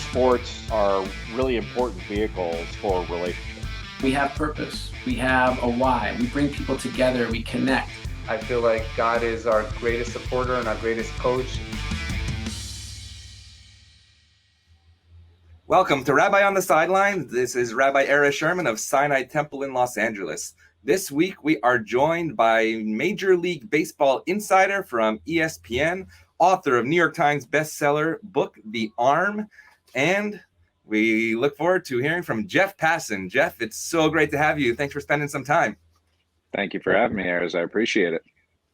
sports are really important vehicles for relationships. We have purpose. We have a why. We bring people together. We connect. I feel like God is our greatest supporter and our greatest coach. Welcome to Rabbi on the Sidelines. This is Rabbi Era Sherman of Sinai Temple in Los Angeles. This week we are joined by Major League Baseball insider from ESPN, author of New York Times bestseller book, The Arm, and we look forward to hearing from Jeff Passan. Jeff, it's so great to have you. Thanks for spending some time. Thank you for having me, Ayers. I appreciate it.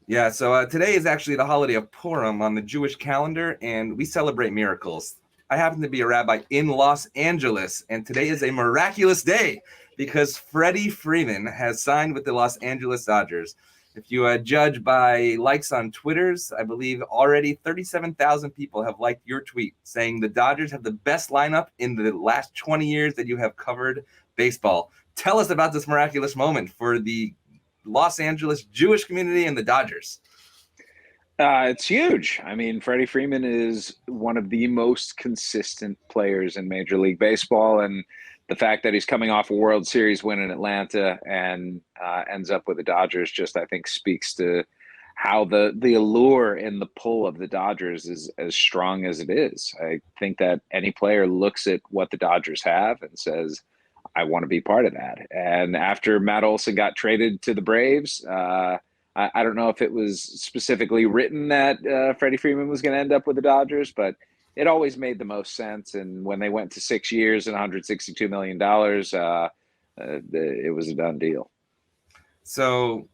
Yeah, so today is actually the holiday of Purim on the Jewish calendar, and we celebrate miracles. I happen to be a rabbi in Los Angeles, and today is a miraculous day because Freddie Freeman has signed with the Los Angeles Dodgers. If you judge by likes on Twitters, I believe already 37,000 people have liked your tweet saying the Dodgers have the best lineup in the last 20 years that you have covered baseball. Tell us about this miraculous moment for the Los Angeles Jewish community and the Dodgers. It's huge. I mean, Freddie Freeman is one of the most consistent players in Major League Baseball, and the fact that he's coming off a World Series win in Atlanta and ends up with the Dodgers just, I think, speaks to how the allure and the pull of the Dodgers is as strong as it is. I think that any player looks at what the Dodgers have and says, I want to be part of that. And after Matt Olson got traded to the Braves, I don't know if it was specifically written that Freddie Freeman was going to end up with the Dodgers, but it always made the most sense. And when they went to 6 years and $162 million, it was a done deal. So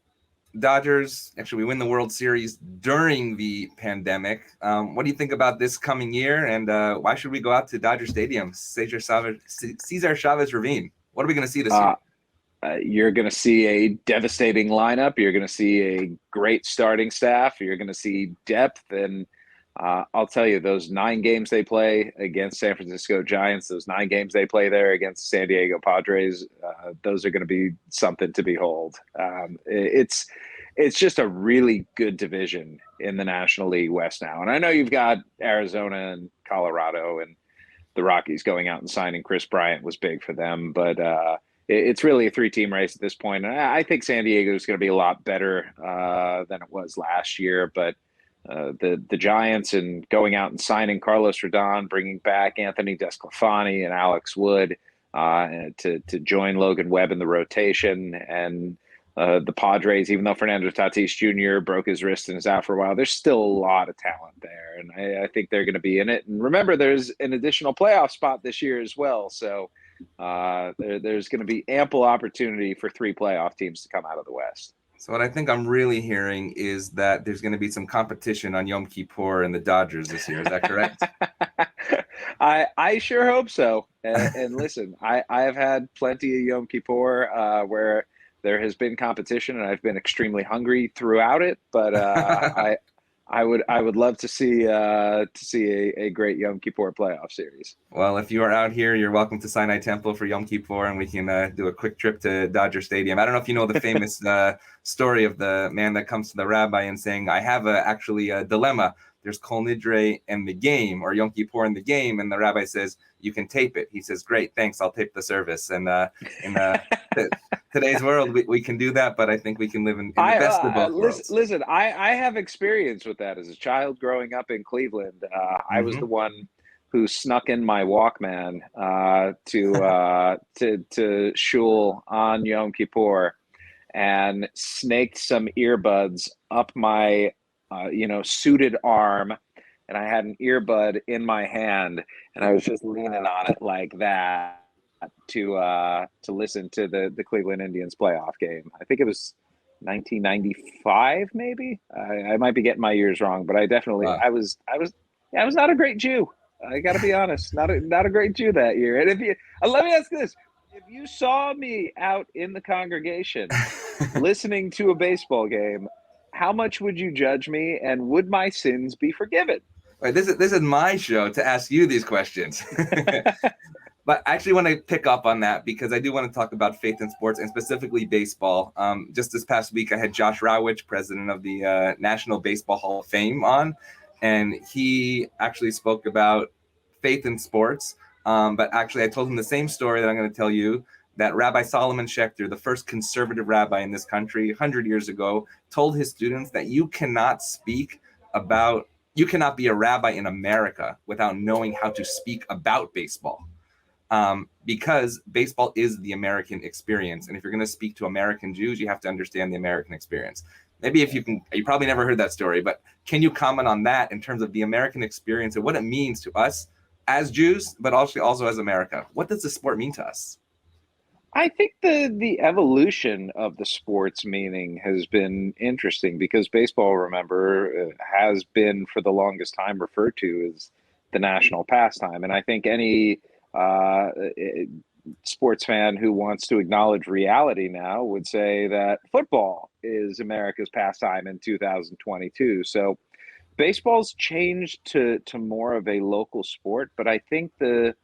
Dodgers, actually, we win the World Series during the pandemic. What do you think about this coming year? And why should we go out to Dodger Stadium, Cesar Chavez Ravine? What are we going to see this year? You're going to see a devastating lineup. You're going to see a great starting staff. You're going to see depth. And I'll tell you, those 9 games they play against San Francisco Giants, those 9 games they play there against San Diego Padres, those are going to be something to behold. It's just a really good division in the National League West now. And I know you've got Arizona and Colorado, and the Rockies going out and signing Chris Bryant was big for them. But it's really a 3-team race at this point. And I think San Diego is going to be a lot better than it was last year. But the Giants and going out and signing Carlos Rodon, bringing back Anthony Desclafani and Alex Wood to join Logan Webb in the rotation, and the Padres, even though Fernando Tatis Jr. broke his wrist and is out for a while, there's still a lot of talent there, and I think they're going to be in it. And remember, there's an additional playoff spot this year as well, so there's going to be ample opportunity for 3 playoff teams to come out of the West. So what I think I'm really hearing is that there's going to be some competition on Yom Kippur and the Dodgers this year. Is that correct? I sure hope so. And listen, I have had plenty of Yom Kippur where there has been competition, and I've been extremely hungry throughout it. But I would love to see a great Yom Kippur playoff series. Well, if you are out here, you're welcome to Sinai Temple for Yom Kippur, and we can do a quick trip to Dodger Stadium. I don't know if you know the famous story of the man that comes to the rabbi and saying, I have actually a dilemma. There's Kol Nidre and the game, or Yom Kippur and the game, and the rabbi says, you can tape it. He says, great, thanks, I'll tape the service. And in today's world, we can do that, but I think we can live in the best of both worlds. Listen, I have experience with that as a child growing up in Cleveland. I was the one who snuck in my Walkman to shul on Yom Kippur and snaked some earbuds up my suited arm, and I had an earbud in my hand, and I was just leaning on it like that to listen to the Cleveland Indians playoff game. I think it was 1995, maybe. I might be getting my years wrong, but I definitely I was not a great Jew. I got to be honest, not a great Jew that year. And let me ask this: if you saw me out in the congregation listening to a baseball game, how much would you judge me, and would my sins be forgiven? Right, this is my show to ask you these questions. But I actually want to pick up on that because I do want to talk about faith in sports and specifically baseball. Just this past week, I had Josh Rawitch, president of the National Baseball Hall of Fame, on, and he actually spoke about faith in sports, But actually, I told him the same story that I'm going to tell you, that Rabbi Solomon Schechter, the first conservative rabbi in this country 100 years ago, told his students that you cannot be a rabbi in America without knowing how to speak about baseball. Because baseball is the American experience. And if you're going to speak to American Jews, you have to understand the American experience. Maybe if you can, you probably never heard that story, but can you comment on that in terms of the American experience and what it means to us as Jews, but also as America? What does the sport mean to us? I think the evolution of the sport's meaning has been interesting because baseball, remember, has been for the longest time referred to as the national pastime. And I think any sports fan who wants to acknowledge reality now would say that football is America's pastime in 2022. So baseball's changed to more of a local sport, but I think the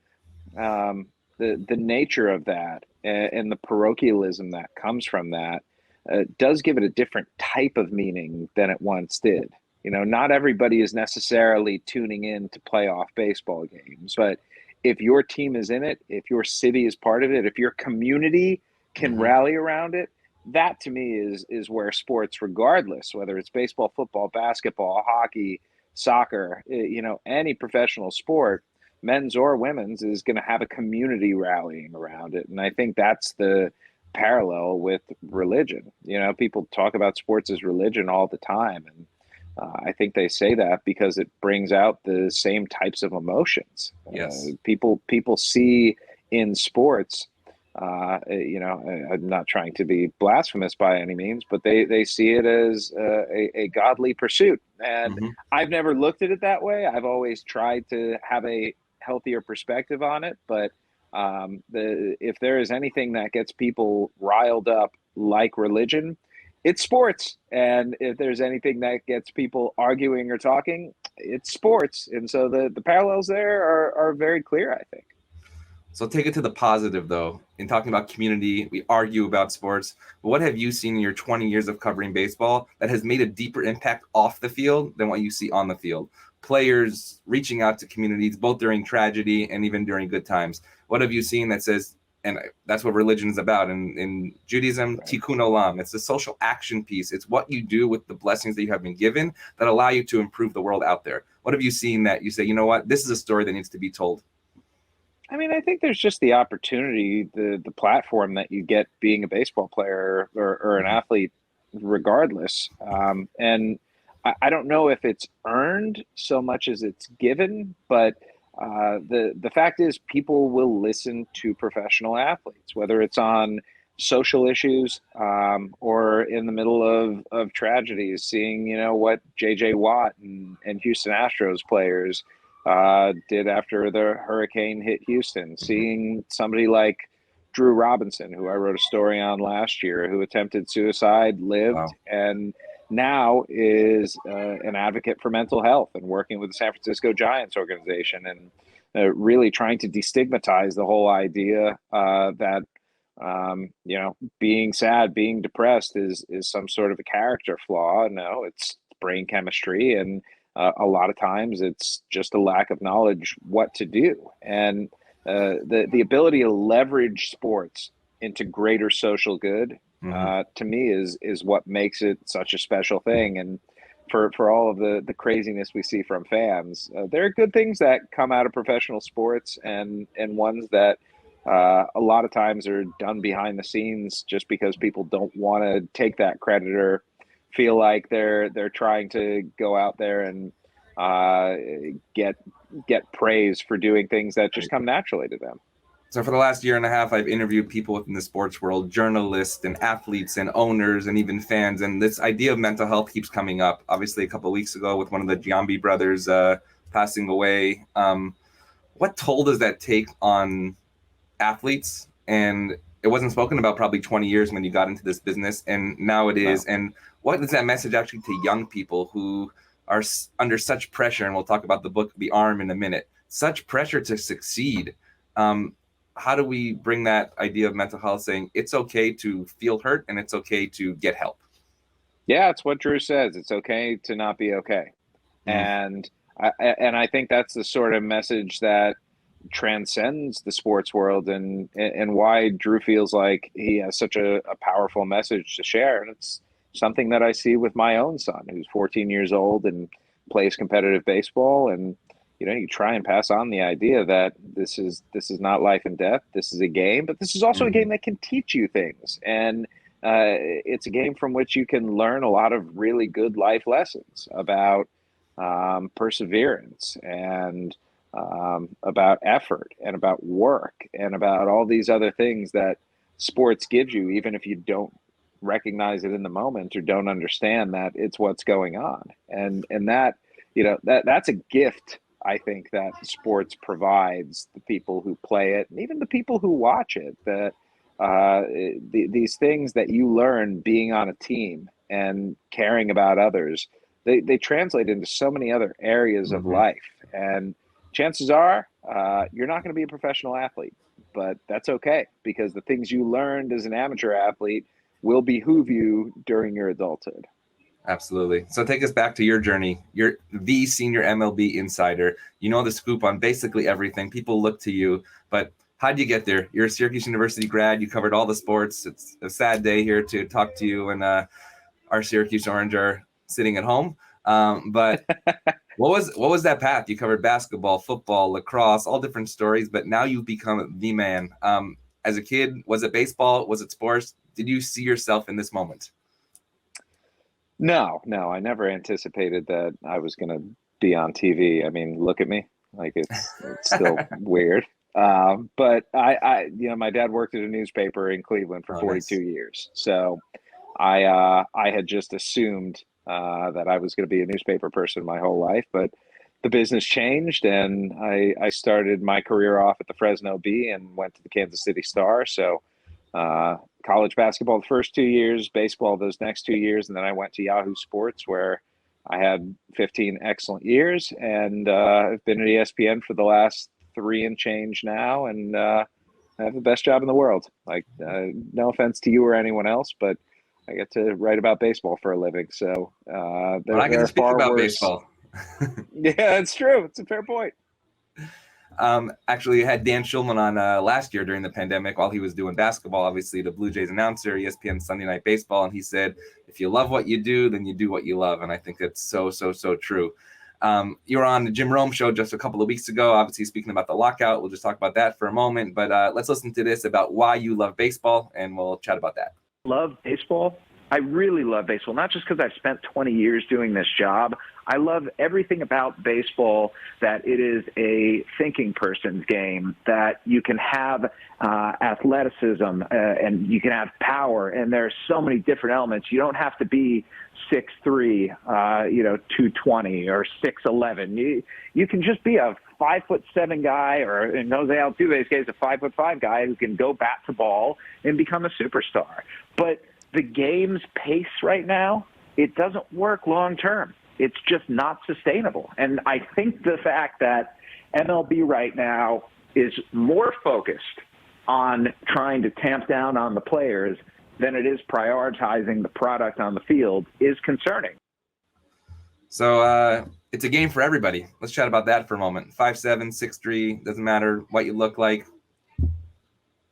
nature of that and the parochialism that comes from that does give it a different type of meaning than it once did. You know, not everybody is necessarily tuning in to playoff baseball games, but if your team is in it, if your city is part of it, if your community can rally around it, that to me is where sports, regardless, whether it's baseball, football, basketball, hockey, soccer, you know, any professional sport, men's or women's, is going to have a community rallying around it. And I think that's the parallel with religion. You know, people talk about sports as religion all the time. And I think they say that because it brings out the same types of emotions. Yes. People see in sports, you know, I'm not trying to be blasphemous by any means, but they see it as a godly pursuit. And I've never looked at it that way. I've always tried to have a healthier perspective on it. But if there is anything that gets people riled up like religion, it's sports. And if there's anything that gets people arguing or talking, it's sports. And so the parallels there are very clear, I think. So take it to the positive, though. In talking about community, we argue about sports. But what have you seen in your 20 years of covering baseball that has made a deeper impact off the field than what you see on the field? Players reaching out to communities, both during tragedy and even during good times. What have you seen that says, and that's what religion is about. In Judaism, tikkun olam, it's the social action piece. It's what you do with the blessings that you have been given that allow you to improve the world out there. What have you seen that you say, you know what, this is a story that needs to be told? I mean, I think there's just the opportunity, the platform that you get being a baseball player or an athlete, regardless. And I don't know if it's earned so much as it's given, but the fact is people will listen to professional athletes, whether it's on social issues or in the middle of tragedies, seeing, you know, what J.J. Watt and Houston Astros players did after the hurricane hit Houston, seeing somebody like Drew Robinson, who I wrote a story on last year, who attempted suicide, lived, and now is an advocate for mental health and working with the San Francisco Giants organization and really trying to destigmatize the whole idea that, you know, being sad, being depressed is some sort of a character flaw. No, it's brain chemistry. And a lot of times it's just a lack of knowledge what to do. And the ability to leverage sports into greater social good, to me, is what makes it such a special thing. And for all of the craziness we see from fans, there are good things that come out of professional sports and ones that a lot of times are done behind the scenes just because people don't want to take that credit or feel like they're trying to go out there and get praise for doing things that just come naturally to them. So for the last year and a half, I've interviewed people within the sports world, journalists and athletes and owners and even fans. And this idea of mental health keeps coming up. Obviously, a couple of weeks ago with one of the Giambi brothers passing away. What toll does that take on athletes? And it wasn't spoken about probably 20 years when you got into this business. And now it is. And what is that message actually to young people who are under such pressure? And we'll talk about the book, The Arm, in a minute. Such pressure to succeed. How do we bring that idea of mental health, saying it's okay to feel hurt and it's okay to get help? Yeah, it's what Drew says. It's okay to not be okay. And I think that's the sort of message that transcends the sports world, and why Drew feels like he has such a powerful message to share. And it's something that I see with my own son, who's 14 years old and plays competitive baseball. And you try and pass on the idea that this is not life and death. This is a game, but this is also a game that can teach you things. And it's a game from which you can learn a lot of really good life lessons about perseverance and about effort and about work and about all these other things that sports gives you, even if you don't recognize it in the moment or don't understand that it's what's going on. And that, that's a gift, I think, that sports provides the people who play it and even the people who watch it, that these things that you learn being on a team and caring about others, they translate into so many other areas of life. And chances are you're not going to be a professional athlete, but that's okay, because the things you learned as an amateur athlete will behoove you during your adulthood. Absolutely. So take us back to your journey. You're the senior MLB insider. You know the scoop on basically everything. People look to you, but how'd you get there? You're a Syracuse University grad. You covered all the sports. It's a sad day here to talk to you, and our Syracuse Orange are sitting at home. But what was that path? You covered basketball, football, lacrosse, all different stories, but now you've become the man. As a kid, was it baseball? Was it sports? Did you see yourself in this moment? No, I never anticipated that I was going to be on TV. I mean, look at me. Like, it's still weird. But I my dad worked at a newspaper in Cleveland for 42 years. So I had just assumed that I was going to be a newspaper person my whole life, but the business changed, and I started my career off at the Fresno Bee and went to the Kansas City Star. So college basketball the first 2 years, baseball those next 2 years, and then I went to Yahoo Sports, where I had 15 excellent years, and I've been at ESPN for the last 3 and change now, and I have the best job in the world. Like, no offense to you or anyone else, but I get to write about baseball for a living. So I get to speak about baseball. Yeah, that's true. It's a fair point. Actually, I had Dan Schulman on last year during the pandemic while he was doing basketball, obviously the Blue Jays announcer, ESPN Sunday Night Baseball. And he said, if you love what you do, then you do what you love. And I think that's so true. You were on the Jim Rome show just a couple of weeks ago, obviously speaking about the lockout. We'll just talk about that for a moment. But let's listen to this about why you love baseball, and we'll chat about that. Love baseball. I really love baseball, not just because I've spent 20 years doing this job. I love everything about baseball, that it is a thinking person's game, that you can have athleticism and you can have power, and there's so many different elements. You don't have to be 6'3", 220 or 6'11". You can just be a 5'7" guy, or in Jose Altuve's case, a 5'5" guy who can go bat to ball and become a superstar. But the game's pace right now, it doesn't work long term. It's just not sustainable. And I think the fact that MLB right now is more focused on trying to tamp down on the players than it is prioritizing the product on the field is concerning. So it's a game for everybody. Let's chat about that for a moment. 5'7", 6'3", doesn't matter what you look like.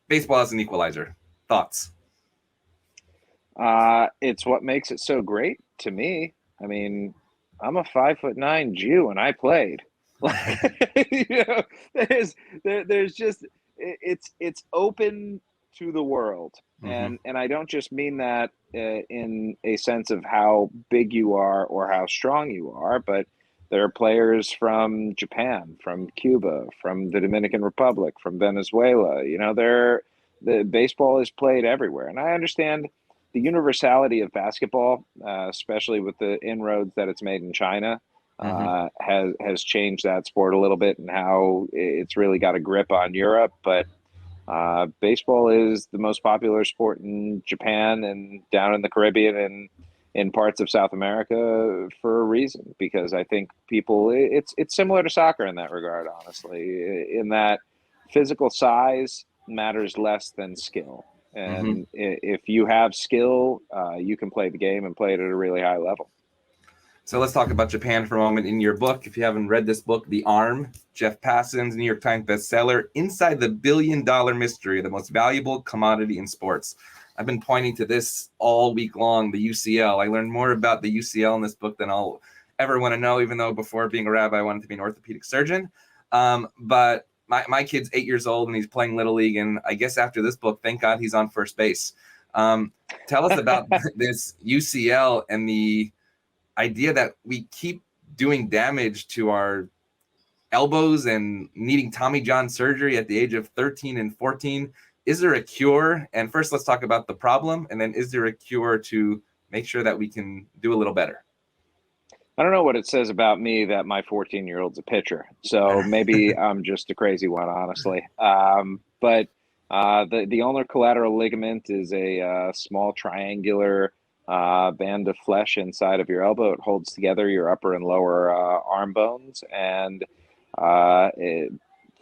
Baseball is an equalizer. Thoughts? It's what makes it so great to me. I mean, I'm a 5'9" Jew, and I played. There's just it's open to the world, and I don't just mean that in a sense of how big you are or how strong you are, but there are players from Japan, from Cuba, from the Dominican Republic, from Venezuela. The baseball is played everywhere, and I understand the universality of basketball, especially with the inroads that it's made in China, has changed that sport a little bit and how it's really got a grip on Europe. But baseball is the most popular sport in Japan and down in the Caribbean and in parts of South America for a reason, because I think it's similar to soccer in that regard, honestly, in that physical size matters less than skill. And if you have skill, you can play the game and play it at a really high level. So let's talk about Japan for a moment. In your book, if you haven't read this book, The Arm, Jeff Passan's New York Times bestseller, Inside the $1 Billion Mystery, the most valuable commodity in sports. I've been pointing to this all week long, the UCL. I learned more about the UCL in this book than I'll ever want to know, even though before being a rabbi, I wanted to be an orthopedic surgeon. But my kid's 8 years old and he's playing Little League. And I guess after this book, thank God he's on first base. Tell us about this UCL and the idea that we keep doing damage to our elbows and needing Tommy John surgery at the age of 13 and 14. Is there a cure? And first, let's talk about the problem. And then is there a cure to make sure that we can do a little better? I don't know what it says about me that my 14-year-old's a pitcher. So maybe I'm just a crazy one, honestly. But the ulnar collateral ligament is a small triangular band of flesh inside of your elbow. It holds together your upper and lower arm bones, and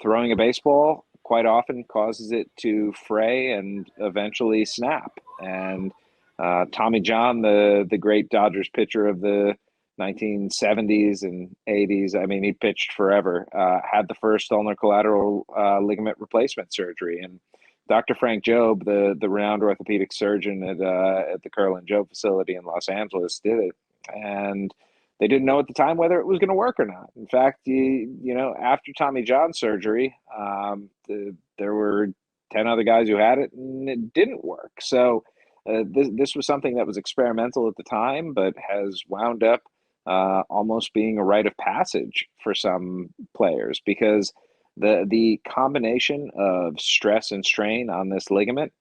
throwing a baseball quite often causes it to fray and eventually snap. And Tommy John, the great Dodgers pitcher of the 1970s and 80s, I mean, he pitched forever, had the first ulnar collateral ligament replacement surgery. And Dr. Frank Jobe, the renowned orthopedic surgeon at the Curl and Jobe facility in Los Angeles, did it. And they didn't know at the time whether it was going to work or not. In fact, after Tommy John surgery, there were 10 other guys who had it, and it didn't work. So this was something that was experimental at the time, but has wound up almost being a rite of passage for some players, because the combination of stress and strain on this ligament,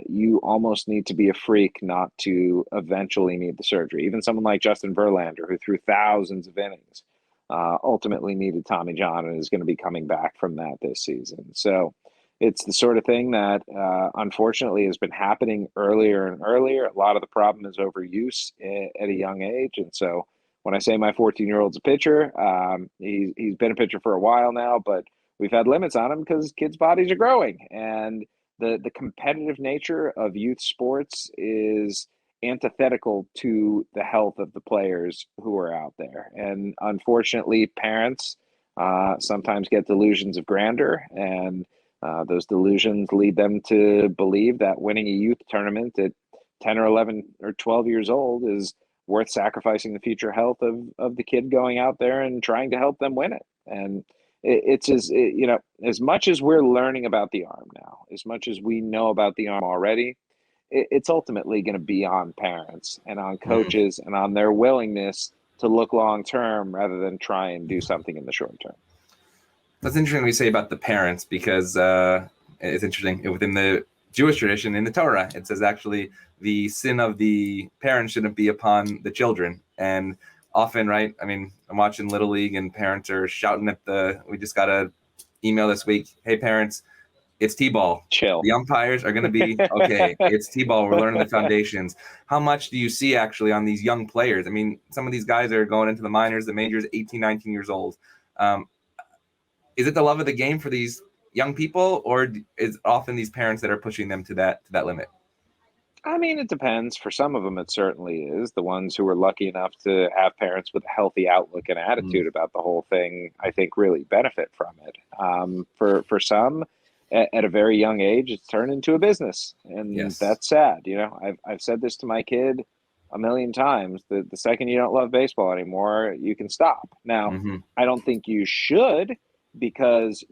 you almost need to be a freak not to eventually need the surgery. Even someone like Justin Verlander, who threw thousands of innings, ultimately needed Tommy John and is going to be coming back from that this season. So it's the sort of thing that unfortunately has been happening earlier and earlier. A lot of the problem is overuse at a young age. And so when I say my 14-year-old's a pitcher, he's been a pitcher for a while now, but we've had limits on him because kids' bodies are growing. And the competitive nature of youth sports is antithetical to the health of the players who are out there. And unfortunately, parents sometimes get delusions of grandeur, and those delusions lead them to believe that winning a youth tournament at 10 or 11 or 12 years old is worth sacrificing the future health of the kid going out there and trying to help them win it. And as much as we're learning about the arm now, as much as we know about the arm already, it's ultimately going to be on parents and on coaches and on their willingness to look long term rather than try and do something in the short term. That's interesting what you say about the parents, because it's interesting. Within the Jewish tradition, in the Torah, it says actually the sin of the parents shouldn't be upon the children. And often, right, I mean, I'm watching Little League and parents are shouting we just got an email this week, hey parents, it's T-ball. Chill. The umpires are going to be, okay, it's T-ball. We're learning the foundations. How much do you see actually on these young players? I mean, some of these guys are going into the minors, the majors, 18, 19 years old. Is it the love of the game for these young people, or is often these parents that are pushing them to that limit? I mean, it depends. For some of them, it certainly is. The ones who are lucky enough to have parents with a healthy outlook and attitude about the whole thing, I think, really benefit from it. For some, at a very young age, it's turned into a business, and that's sad. I've said this to my kid a million times. The second you don't love baseball anymore, you can stop. Now, I don't think you should, because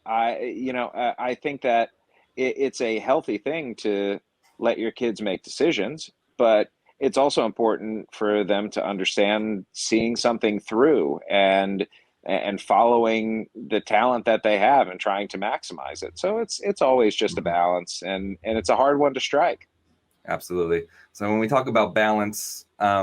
I think that it's a healthy thing to let your kids make decisions, but it's also important for them to understand seeing something through and following the talent that they have and trying to maximize it. So it's always just a balance, and it's a hard one to strike. Absolutely. So when we talk about balance, I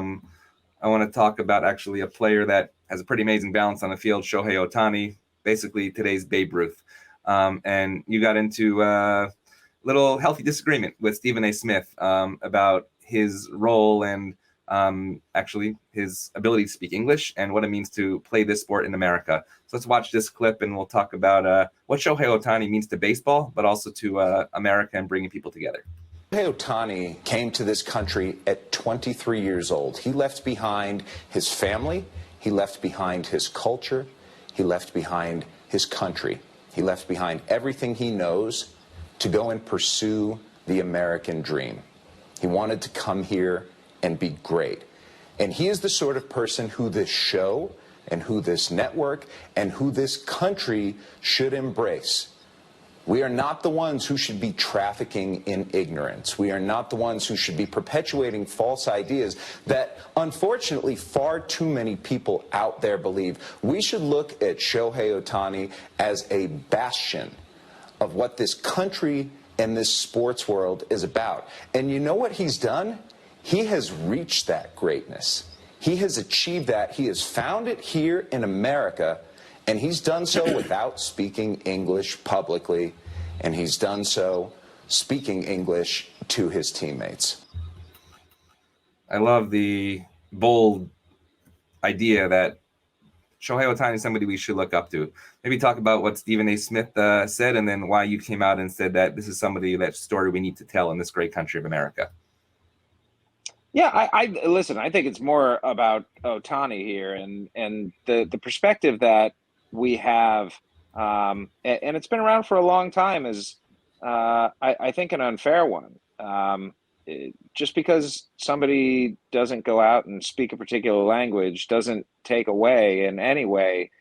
want to talk about actually a player that has a pretty amazing balance on the field, Shohei Otani, basically today's Babe Ruth. And you got into little healthy disagreement with Stephen A. Smith about his role and actually his ability to speak English and what it means to play this sport in America. So let's watch this clip and we'll talk about what Shohei Otani means to baseball, but also to America and bringing people together. Shohei Otani came to this country at 23 years old. He left behind his family, he left behind his culture, he left behind his country. He left behind everything he knows to go and pursue the American dream. He wanted to come here and be great. And he is the sort of person who this show and who this network and who this country should embrace. We are not the ones who should be trafficking in ignorance. We are not the ones who should be perpetuating false ideas that, unfortunately, far too many people out there believe. We should look at Shohei Otani as a bastion of what this country and this sports world is about. And you know what he's done? He has reached that greatness. He has achieved that. He has found it here in America. And he's done so without speaking English publicly, and he's done so speaking English to his teammates. I love the bold idea that Shohei Otani is somebody we should look up to. Maybe talk about what Stephen A. Smith said, and then why you came out and said that this is somebody, that story we need to tell in this great country of America. Yeah, I listen, I think it's more about Otani here and the perspective that we have, and it's been around for a long time, is I think an unfair one. Just because somebody doesn't go out and speak a particular language doesn't take away in any way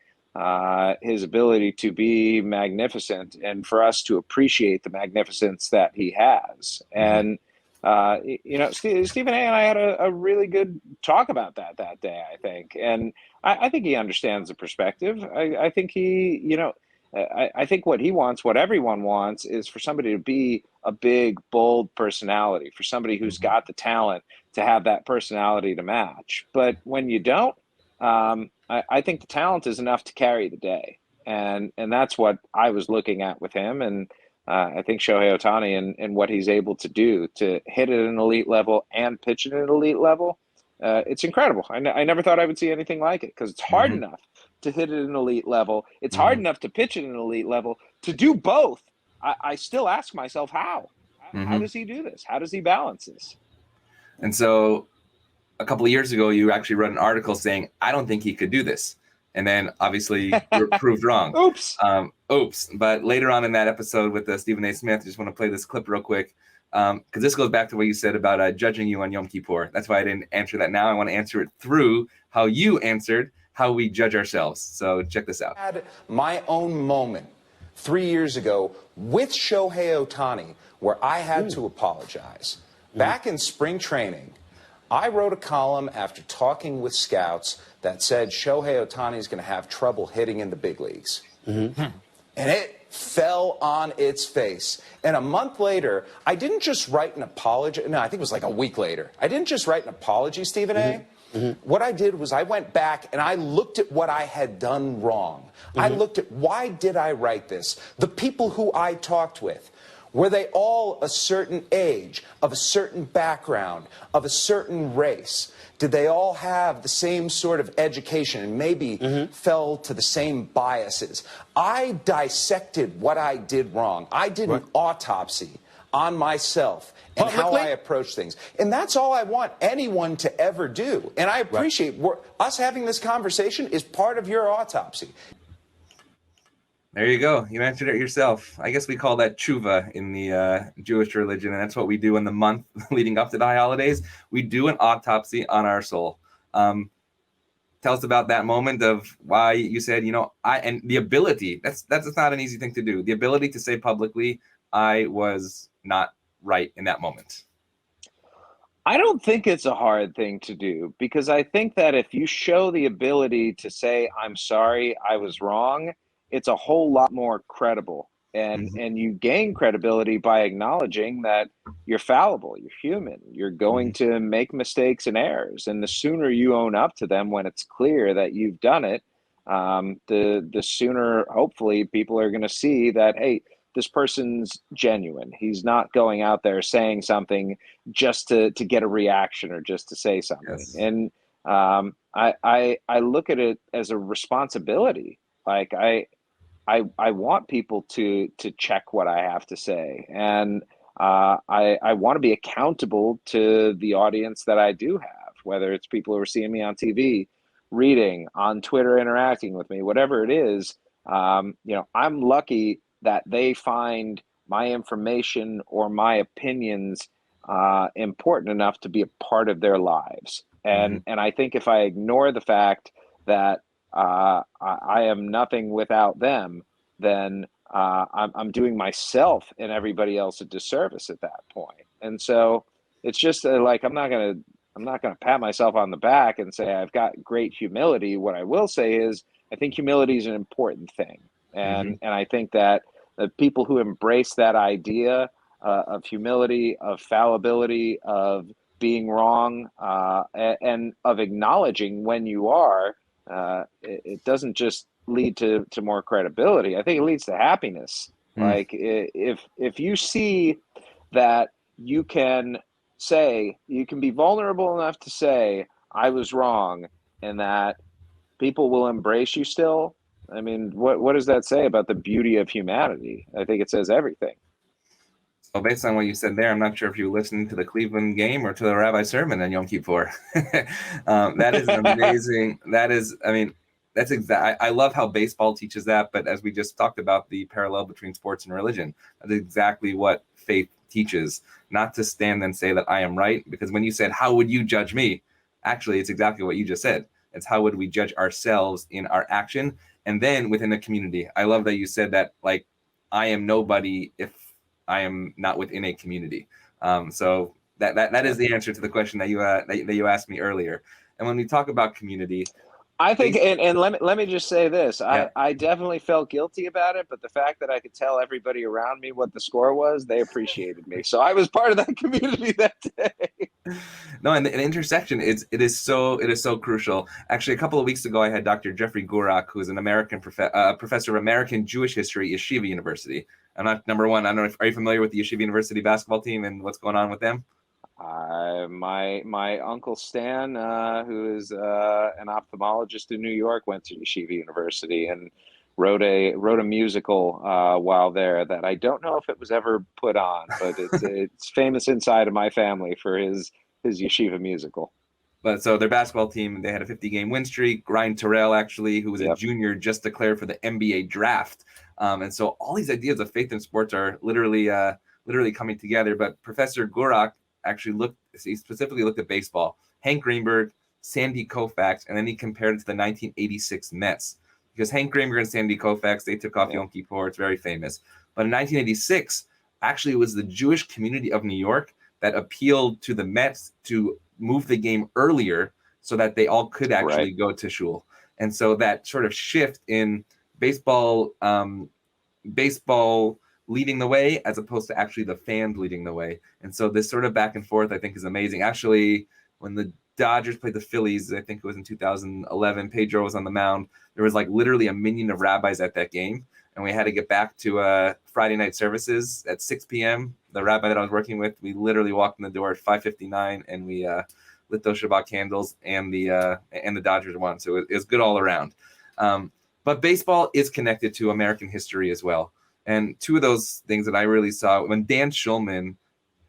his ability to be magnificent and for us to appreciate the magnificence that he has. And Stephen A. and I had a really good talk about that day, I think. And I think he understands the perspective. I think I think what he wants, what everyone wants, is for somebody to be a big, bold personality, for somebody who's got the talent to have that personality to match. But when you don't, I think the talent is enough to carry the day. And that's what I was looking at with him. And I think Shohei Otani and what he's able to do to hit at an elite level and pitch at an elite level, it's incredible. I never thought I would see anything like it, because it's hard enough to hit at an elite level. It's hard enough to pitch at an elite level. To do both, I still ask myself, how? How does he do this? How does he balance this? And so a couple of years ago, you actually wrote an article saying, I don't think he could do this. And then obviously you're proved wrong. Oops. But later on in that episode with Stephen A. Smith, I just want to play this clip real quick, because this goes back to what you said about judging you on Yom Kippur. That's why I didn't answer that now. I want to answer it through how you answered how we judge ourselves. So check this out. I had my own moment 3 years ago with Shohei Otani where I had to apologize. Back in spring training, I wrote a column after talking with scouts that said Shohei Otani is going to have trouble hitting in the big leagues. And it fell on its face. And a month later, I didn't just write an apology. No, I think it was like a week later. I didn't just write an apology, Stephen A. What I did was I went back and I looked at what I had done wrong. I looked at, why did I write this? The people who I talked with, were they all a certain age, of a certain background, of a certain race? Did they all have the same sort of education and maybe fell to the same biases? I dissected what I did wrong. I did an autopsy on myself and how I approach things. And that's all I want anyone to ever do. And I appreciate us having this conversation is part of your autopsy. There you go. You answered it yourself. I guess we call that tshuva in the Jewish religion, and that's what we do in the month leading up to the high holidays. We do an autopsy on our soul. Tell us about that moment of why you said, and the ability. That's not an easy thing to do. The ability to say publicly, I was not right in that moment. I don't think it's a hard thing to do, because I think that if you show the ability to say, I'm sorry, I was wrong, it's a whole lot more credible. And you gain credibility by acknowledging that you're fallible, you're human, you're going to make mistakes and errors. And the sooner you own up to them when it's clear that you've done it, the sooner, hopefully, people are going to see that, hey, this person's genuine. He's not going out there saying something just to get a reaction or just to say something. Yes. And I look at it as a responsibility. Like I want people to check what I have to say. And I want to be accountable to the audience that I do have, whether it's people who are seeing me on TV, reading, on Twitter, interacting with me, whatever it is. I'm lucky that they find my information or my opinions important enough to be a part of their lives. And I think if I ignore the fact that I am nothing without them, then I'm doing myself and everybody else a disservice at that point. And so it's just like I'm not gonna pat myself on the back and say I've got great humility. What I will say is I think humility is an important thing, and I think that the people who embrace that idea of humility, of fallibility, of being wrong, and of acknowledging when you are, it doesn't just lead to more credibility. I think it leads to happiness. Like if you see that you can be vulnerable enough to say I was wrong, and that people will embrace you still. I mean, what does that say about the beauty of humanity? I think it says everything. So based on what you said there, I'm not sure if you listened to the Cleveland game or to the Rabbi sermon on Yom Kippur. That is amazing. That's exact. I love how baseball teaches that, but as we just talked about, the parallel between sports and religion, that's exactly what faith teaches. Not to stand and say that I am right, because when you said, how would you judge me? Actually, it's exactly what you just said. It's how would we judge ourselves in our action, and then within a community. I love that you said that, like, I am nobody if I am not within a community. So that is the answer to the question that you asked me earlier. And when we talk about community, I think, and let me just say this. Yeah. I definitely felt guilty about it, but the fact that I could tell everybody around me what the score was, they appreciated me. So I was part of that community that day. No, and the intersection it is so crucial. Actually, a couple of weeks ago, I had Dr. Jeffrey Gurak, who is an American professor of American Jewish history at Yeshiva University. I'm not number one. I don't know if, are you familiar with the Yeshiva University basketball team and what's going on with them? My uncle Stan, who is an ophthalmologist in New York, went to Yeshiva University and wrote a musical while there that I don't know if it was ever put on, but it's famous inside of my family for his Yeshiva musical. But so their basketball team, they had a 50-game win streak. Ryan Terrell, actually, who was a junior, just declared for the NBA draft. And so all these ideas of faith in sports are literally coming together. But Professor Gurak actually specifically looked at baseball. Hank Greenberg, Sandy Koufax, and then he compared it to the 1986 Mets. Because Hank Greenberg and Sandy Koufax, they took off Yom Kippur. It's very famous. But in 1986, actually, it was the Jewish community of New York that appealed to the Mets to move the game earlier so that they all could actually go to shul. And so that sort of shift in baseball leading the way as opposed to actually the fans leading the way. And so this sort of back and forth, I think, is amazing. Actually, when the Dodgers played the Phillies, I think it was in 2011, Pedro was on the mound. There was like literally a minion of rabbis at that game. And we had to get back to Friday night services at 6 p.m. The rabbi that I was working with, we literally walked in the door at 5:59 and we lit those Shabbat candles, and the Dodgers won. So it was good all around. But baseball is connected to American history as well. And two of those things that I really saw when Dan Schulman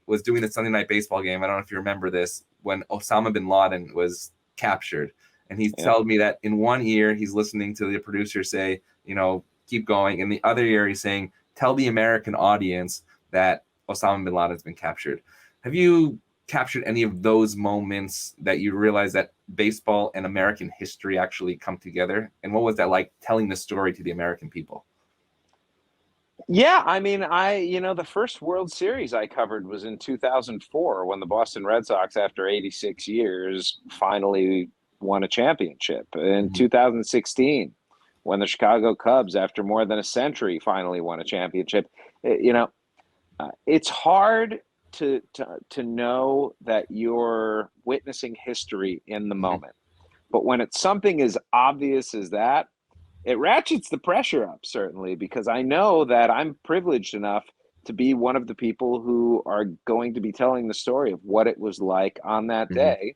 was doing the Sunday night baseball game, I don't know if you remember this, when Osama bin Laden was captured. And he told me that in one ear, he's listening to the producer say, keep going. In the other ear, he's saying, tell the American audience that Osama bin Laden has been captured. Have you captured any of those moments that you realize that baseball and American history actually come together? And what was that like, telling the story to the American people? Yeah, I mean, the first World Series I covered was in 2004 when the Boston Red Sox, after 86 years, finally won a championship. In 2016, when the Chicago Cubs, after more than a century, finally won a championship. It's hard to know that you're witnessing history in the moment. But when it's something as obvious as that, it ratchets the pressure up, certainly, because I know that I'm privileged enough to be one of the people who are going to be telling the story of what it was like on that day.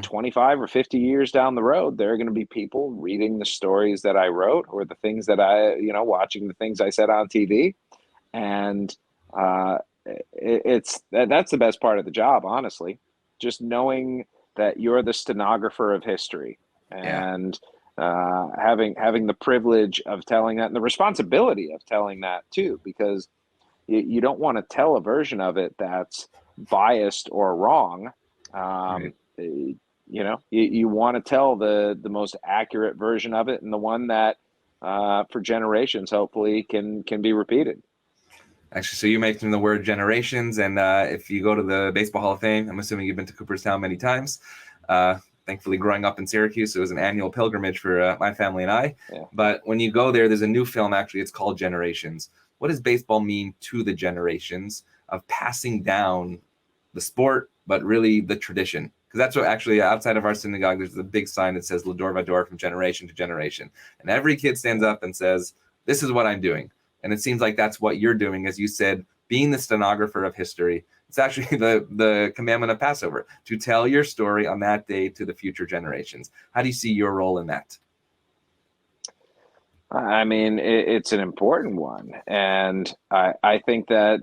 25 or 50 years down the road, there are going to be people reading the stories that I wrote, or the things that watching the things I said on TV. And that's the best part of the job, honestly. Just knowing that you're the stenographer of history, and having the privilege of telling that, and the responsibility of telling that too, because you don't want to tell a version of it that's biased or wrong. Right. You want to tell the most accurate version of it, and the one that for generations hopefully can be repeated. Actually, so you mentioned the word generations, and if you go to the Baseball Hall of Fame, I'm assuming you've been to Cooperstown many times. Thankfully, growing up in Syracuse, it was an annual pilgrimage for my family and I. Yeah. But when you go there, there's a new film, actually, it's called Generations. What does baseball mean to the generations of passing down the sport, but really the tradition? Because that's what actually, outside of our synagogue, there's a big sign that says Lador Vador, from generation to generation. And every kid stands up and says, this is what I'm doing. And it seems like that's what you're doing, as you said, being the stenographer of history. It's actually the commandment of Passover, to tell your story on that day to the future generations. How do you see your role in that? I mean, it's an important one. And I think that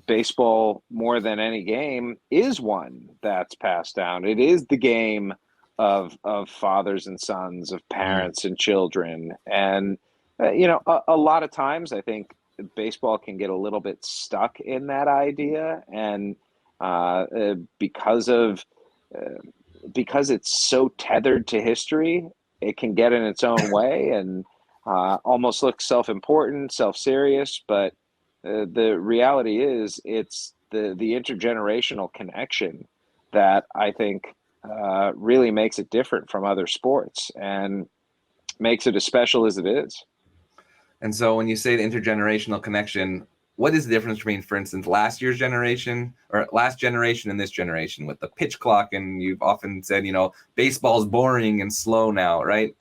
baseball, more than any game, is one that's passed down. It is the game of fathers and sons, of parents and children. And, a lot of times I think baseball can get a little bit stuck in that idea. And because it's so tethered to history, it can get in its own way and almost look self-important, self-serious. But the reality is, it's the intergenerational connection that I think really makes it different from other sports and makes it as special as it is. And so when you say the intergenerational connection, what is the difference between, for instance, last generation and this generation with the pitch clock? And you've often said, baseball's boring and slow now, right?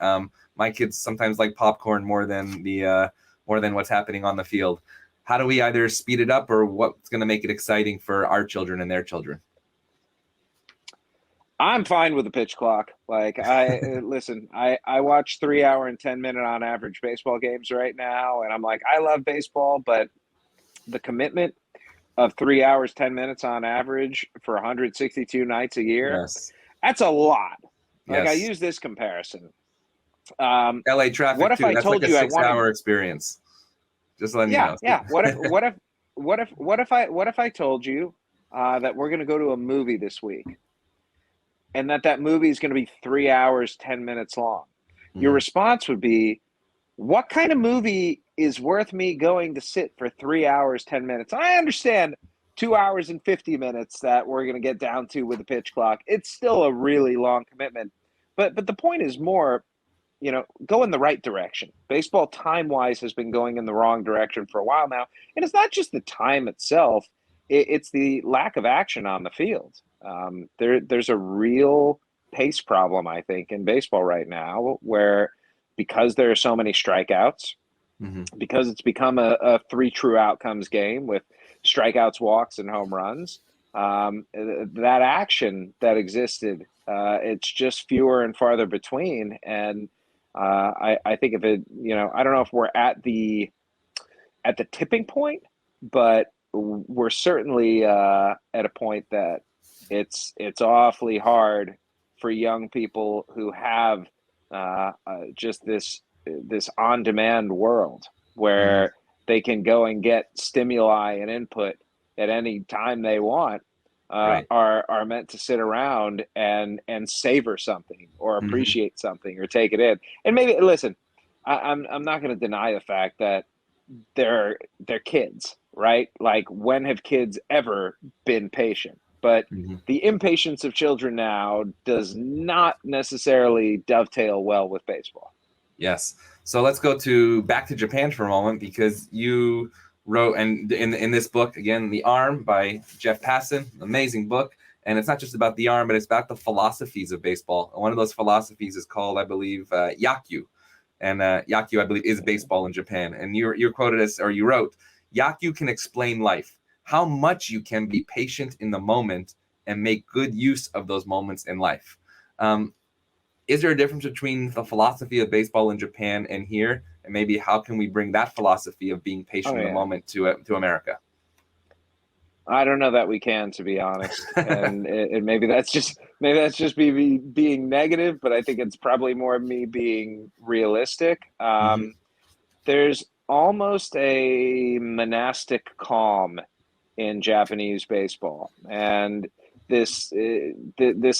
My kids sometimes like popcorn more than what's happening on the field. How do we either speed it up, or what's going to make it exciting for our children and their children? I'm fine with the pitch clock. Like, listen, I watch 3 hour and 10 minute on average baseball games right now. And I'm like, I love baseball, but the commitment of 3 hours, 10 minutes on average for 162 nights a year, that's a lot. Like, I use this comparison. LA traffic, what if too. I That's told like a you 6 hour experience. Just letting you know. Yeah. What if I told you that we're going to go to a movie this week, and that movie is going to be 3 hours, 10 minutes long? Your response would be, what kind of movie is worth me going to sit for 3 hours, 10 minutes? I understand 2 hours and 50 minutes that we're going to get down to with the pitch clock. It's still a really long commitment. But the point is more, go in the right direction. Baseball, time-wise, has been going in the wrong direction for a while now. And it's not just the time itself. It's the lack of action on the field. There's a real pace problem, I think, in baseball right now, where because there are so many strikeouts, because it's become a 3 true outcomes game with strikeouts, walks, and home runs, that action that existed, it's just fewer and farther between. And I think if it, I don't know if we're at the tipping point, but we're certainly at a point that it's awfully hard for young people who have just this on-demand world where they can go and get stimuli and input at any time they want, are meant to sit around and savor something or appreciate something or take it in. And maybe, listen, I'm not going to deny the fact that they're kids, right? Like, when have kids ever been patient? But the impatience of children now does not necessarily dovetail well with baseball. Yes. So let's go back to Japan for a moment, because you wrote, and in this book, again, The Arm by Jeff Passan, amazing book. And it's not just about the arm, but it's about the philosophies of baseball. And one of those philosophies is called, I believe, Yakyu. And Yakyu, I believe, is baseball in Japan. And you're quoted as, or you wrote, Yakyu can explain life, how much you can be patient in the moment and make good use of those moments in life. Is there a difference between the philosophy of baseball in Japan and here? And maybe how can we bring that philosophy of being patient in the moment to America? I don't know that we can, to be honest, and maybe that's just me being negative, but I think it's probably more me being realistic. There's almost a monastic calm in Japanese baseball, and this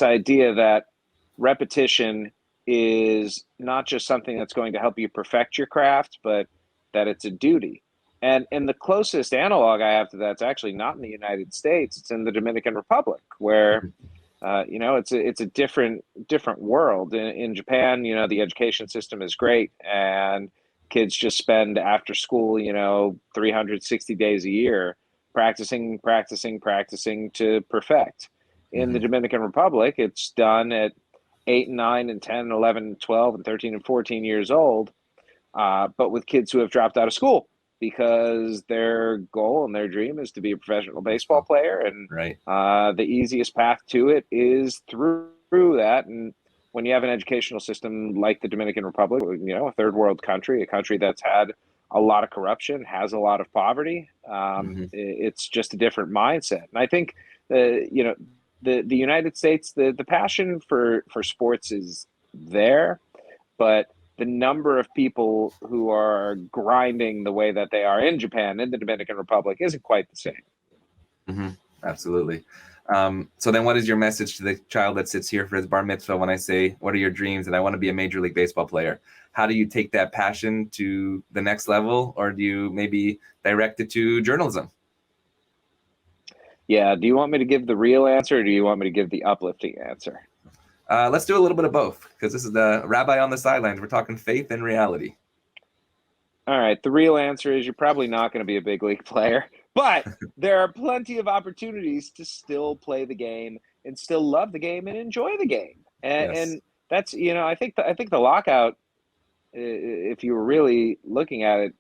idea that repetition is not just something that's going to help you perfect your craft, but that it's a duty. And the closest analog I have to that's actually not in the United States. It's in the Dominican Republic, where it's a different world. In Japan, the education system is great, and kids just spend after school, 360 days a year practicing to perfect. In the Dominican Republic, it's done at 8 and 9 and 10 and 11 and 12 and 13 and 14 years old, but with kids who have dropped out of school because their goal and their dream is to be a professional baseball player. And the easiest path to it is through that. And when you have an educational system like the Dominican Republic, a third world country, a country that's had a lot of corruption, has a lot of poverty, it's just a different mindset. And I think, the United States, the passion for sports is there, but the number of people who are grinding the way that they are in Japan, in the Dominican Republic, isn't quite the same. Absolutely. So then what is your message to the child that sits here for his bar mitzvah when I say, what are your dreams? And I want to be a Major League Baseball player. How do you take that passion to the next level? Or do you maybe direct it to journalism? Yeah. Do you want me to give the real answer, or do you want me to give the uplifting answer? Let's do a little bit of both, because this is the Rabbi on the Sidelines. We're talking faith and reality. All right. The real answer is you're probably not going to be a big league player, but there are plenty of opportunities to still play the game and still love the game and enjoy the game. And that's, I think the lockout, if you were really looking at it,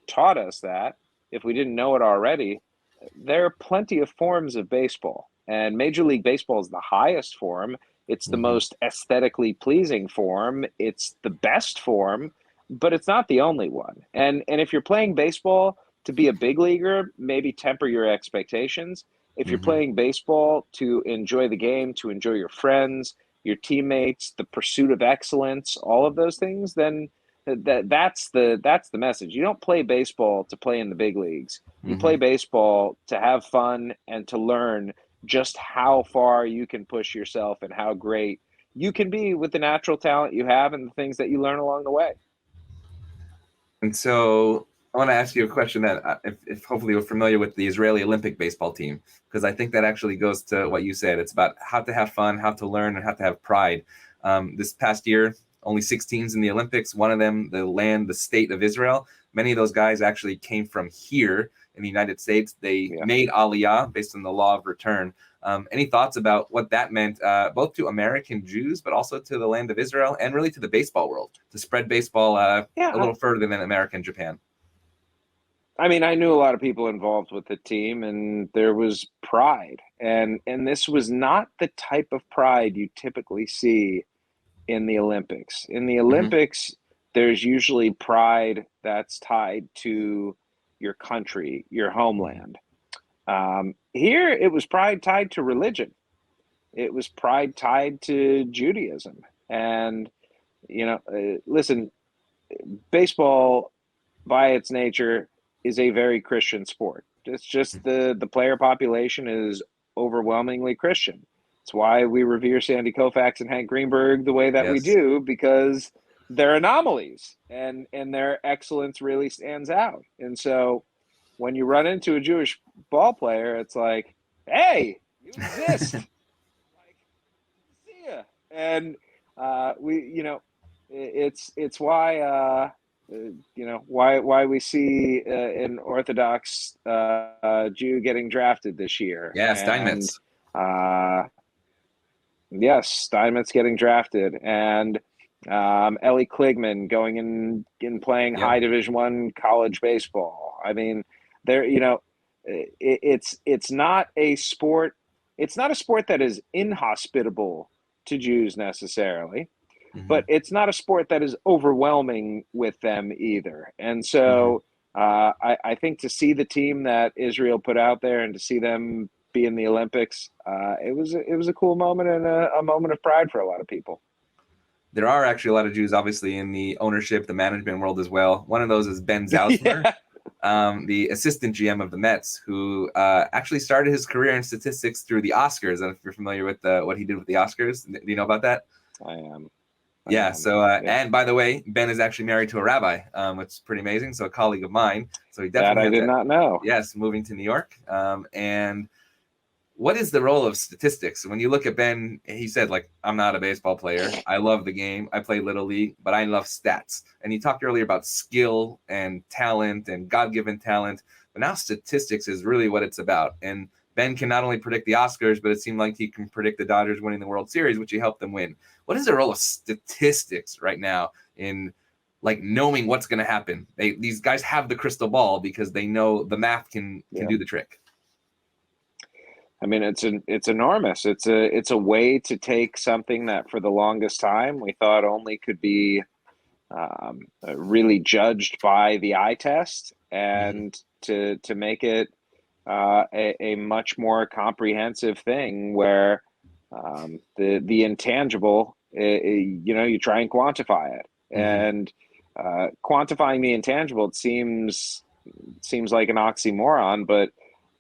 taught us that, if we didn't know it already. There are plenty of forms of baseball, and Major League Baseball is the highest form. It's the most aesthetically pleasing form. It's the best form, but it's not the only one. And if you're playing baseball to be a big leaguer, maybe temper your expectations. If you're playing baseball to enjoy the game, to enjoy your friends, your teammates, the pursuit of excellence, all of those things, then that's the message. You don't play baseball to play in the big leagues. You play baseball to have fun and to learn just how far you can push yourself and how great you can be with the natural talent you have and the things that you learn along the way. And so I want to ask you a question that if hopefully you're familiar with the Israeli Olympic baseball team, because I think that actually goes to what you said. It's about how to have fun, how to learn, and how to have pride. This past year, only 6 teams in the Olympics, one of them, the state of Israel. Many of those guys actually came from here in the United States. They made Aliyah based on the law of return. Any thoughts about what that meant, both to American Jews, but also to the land of Israel and really to the baseball world, to spread baseball a little further than America and Japan? I mean, I knew a lot of people involved with the team, and there was pride. And this was not the type of pride you typically see in the Olympics. In the Olympics, there's usually pride that's tied to your country, your homeland. Here, it was pride tied to religion. It was pride tied to Judaism. And, listen, baseball, by its nature, is a very Christian sport. It's just the player population is overwhelmingly Christian. It's why we revere Sandy Koufax and Hank Greenberg the way that we do, because they're anomalies and their excellence really stands out. And so when you run into a Jewish ball player, it's like, hey, you exist. Like, see ya. And it's why why we see an Orthodox Jew getting drafted this year. Yeah, Steinmetz. Yes, Steinmetz getting drafted, and Ellie Kligman going and playing high Division I college baseball. I mean, it's not a sport. It's not a sport that is inhospitable to Jews necessarily, but it's not a sport that is overwhelming with them either. And so I think to see the team that Israel put out there and to see them be in the Olympics, it was a cool moment and a moment of pride for a lot of people. There are actually a lot of Jews, obviously, in the ownership, the management world as well. One of those is Ben Zouzler, the assistant GM of the Mets, who actually started his career in statistics through the Oscars. I don't know if you're familiar with what he did with the Oscars. Do you know about that? I am. Yeah. So, and by the way, Ben is actually married to a rabbi, which is pretty amazing. So, a colleague of mine. So he definitely that I did not know. Yes, moving to New York. And what is the role of statistics? When you look at Ben, he said, like, I'm not a baseball player. I love the game. I play Little League, but I love stats. And he talked earlier about skill and talent and God-given talent. But now statistics is really what it's about. And Ben can not only predict the Oscars, but it seemed like he can predict the Dodgers winning the World Series, which he helped them win. What is the role of statistics right now in like knowing what's going to happen? These guys have the crystal ball because they know the math can do the trick. I mean, it's enormous. It's a way to take something that for the longest time we thought only could be really judged by the eye test, and to make it a much more comprehensive thing where the intangible, you try and quantify it, and quantifying the intangible, it seems like an oxymoron, but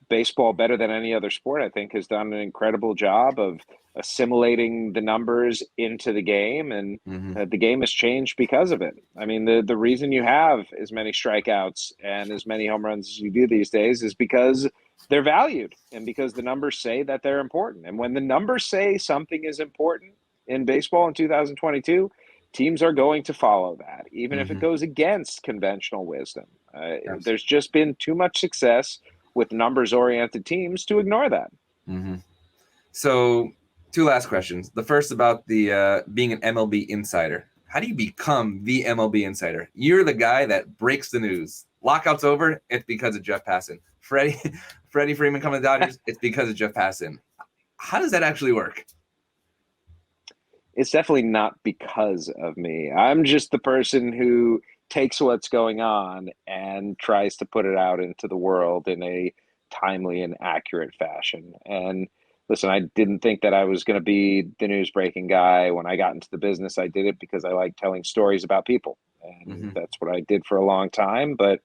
baseball, better than any other sport, I think, has done an incredible job of assimilating the numbers into the game, and the game has changed because of it. I mean, the reason you have as many strikeouts and as many home runs as you do these days is because they're valued and because the numbers say that they're important. And when the numbers say something is important in baseball in 2022, teams are going to follow that, even if it goes against conventional wisdom. There's just been too much success with numbers-oriented teams to ignore that. So, two last questions. The first about the being an MLB insider. How do you become the MLB insider? You're the guy that breaks the news. Lockout's over, it's because of Jeff Passan. Freddie Freeman coming to the Dodgers, it's because of Jeff Passan. How does that actually work? It's definitely not because of me. I'm just the person who takes what's going on and tries to put it out into the world in a timely and accurate fashion. And listen, I didn't think that I was going to be the news breaking guy. When I got into the business, I did it because I like telling stories about people. And that's what I did for a long time. But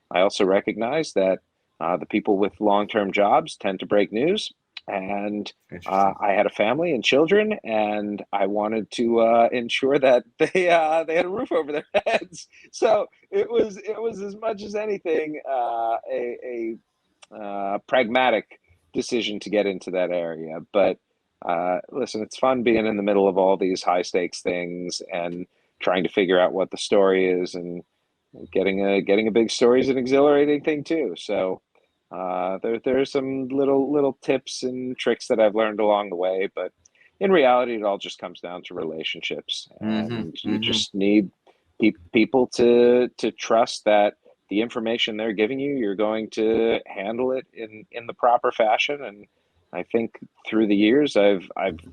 I also recognize that the people with long-term jobs tend to break news. And I had a family and children, and I wanted to ensure that they had a roof over their heads. So it was as much as anything a pragmatic decision to get into that area. But listen, it's fun being in the middle of all these high stakes things and trying to figure out what the story is, and getting a big story is an exhilarating thing too. So. There are some little tips and tricks that I've learned along the way, but in reality, it all just comes down to relationships, and you just need people to trust that the information they're giving you, you're going to handle it in the proper fashion. And I think through the years, I've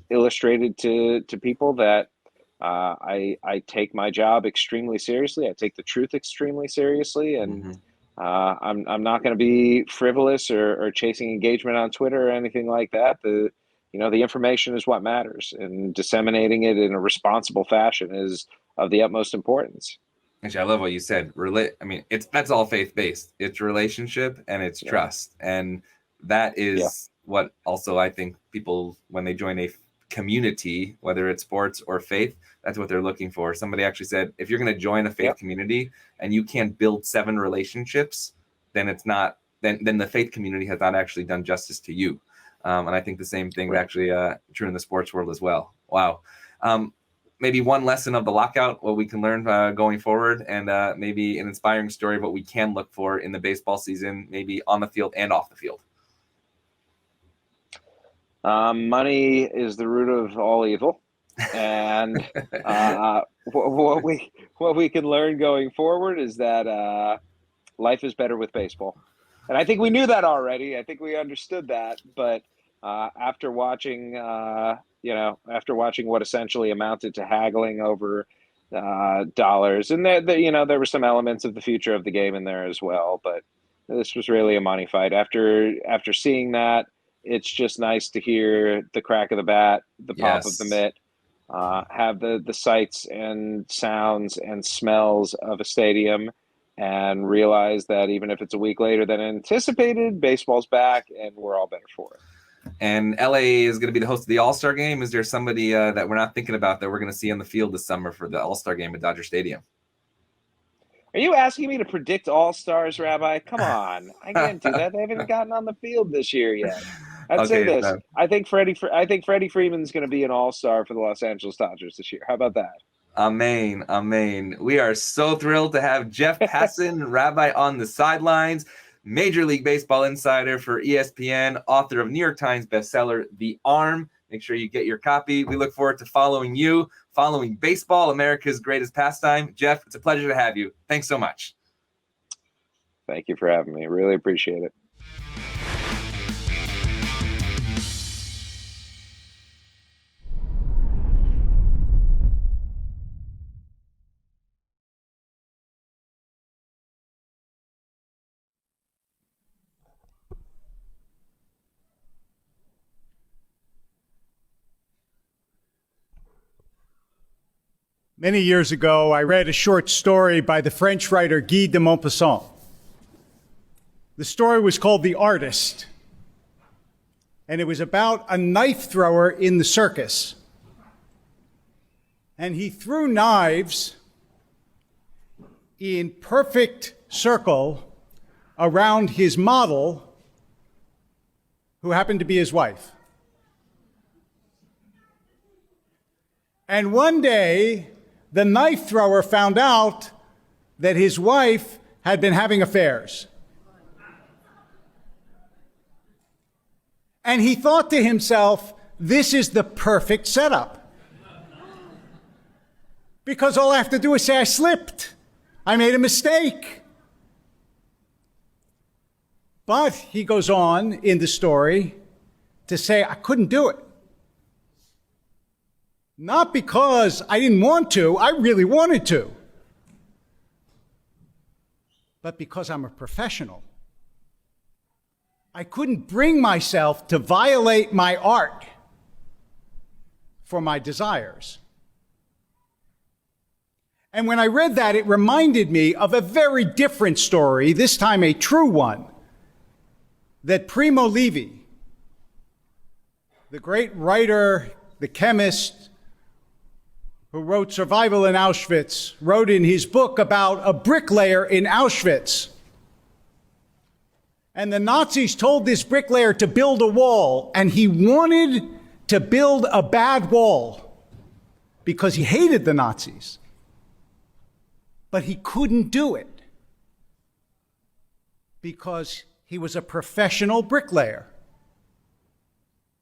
illustrated to people that I take my job extremely seriously. I take the truth extremely seriously, and I'm not going to be frivolous or chasing engagement on Twitter or anything like that. The information is what matters, and disseminating it in a responsible fashion is of the utmost importance. Actually, I love what you said. That's all faith-based. It's relationship and it's trust. And that is what also I think people, when they join a community, whether it's sports or faith, that's what they're looking for. Somebody actually said, if you're going to join a faith community and you can't build 7 relationships, then it's not, then the faith community has not actually done justice to you. And I think the same thing is actually true in the sports world as well. Wow. Maybe one lesson of the lockout, what we can learn going forward, and maybe an inspiring story of what we can look for in the baseball season, maybe on the field and off the field. Money is the root of all evil, and what we can learn going forward is that life is better with baseball. And I think we knew that already. I think we understood that, but after watching what essentially amounted to haggling over dollars, and there were some elements of the future of the game in there as well. But this was really a money fight. After seeing that, it's just nice to hear the crack of the bat, the pop of the mitt, have the sights and sounds and smells of a stadium, and realize that even if it's a week later than anticipated, baseball's back, and we're all better for it. And LA is going to be the host of the All-Star game. Is there somebody that we're not thinking about that we're going to see on the field this summer for the All-Star game at Dodger Stadium? Are you asking me to predict All-Stars, Rabbi? Come on. I can't do that. They haven't gotten on the field this year yet. I'd say this. No. I think Freddie Freeman's going to be an All-Star for the Los Angeles Dodgers this year. How about that? Amen. Amen. We are so thrilled to have Jeff Passan, Rabbi on the Sidelines, Major League Baseball insider for ESPN, author of New York Times bestseller, The Arm. Make sure you get your copy. We look forward to following you, following baseball, America's greatest pastime. Jeff, it's a pleasure to have you. Thanks so much. Thank you for having me. Really appreciate it. Many years ago, I read a short story by the French writer Guy de Maupassant. The story was called The Artist, and it was about a knife thrower in the circus. And he threw knives in perfect circle around his model, who happened to be his wife. And one day, the knife thrower found out that his wife had been having affairs. And he thought to himself, this is the perfect setup. Because all I have to do is say, I slipped. I made a mistake. But he goes on in the story to say, I couldn't do it. Not because I didn't want to, I really wanted to, but because I'm a professional. I couldn't bring myself to violate my art for my desires. And when I read that, it reminded me of a very different story, this time a true one, that Primo Levi, the great writer, the chemist, who wrote Survival in Auschwitz, wrote in his book about a bricklayer in Auschwitz. And the Nazis told this bricklayer to build a wall, and he wanted to build a bad wall because he hated the Nazis. But he couldn't do it because he was a professional bricklayer.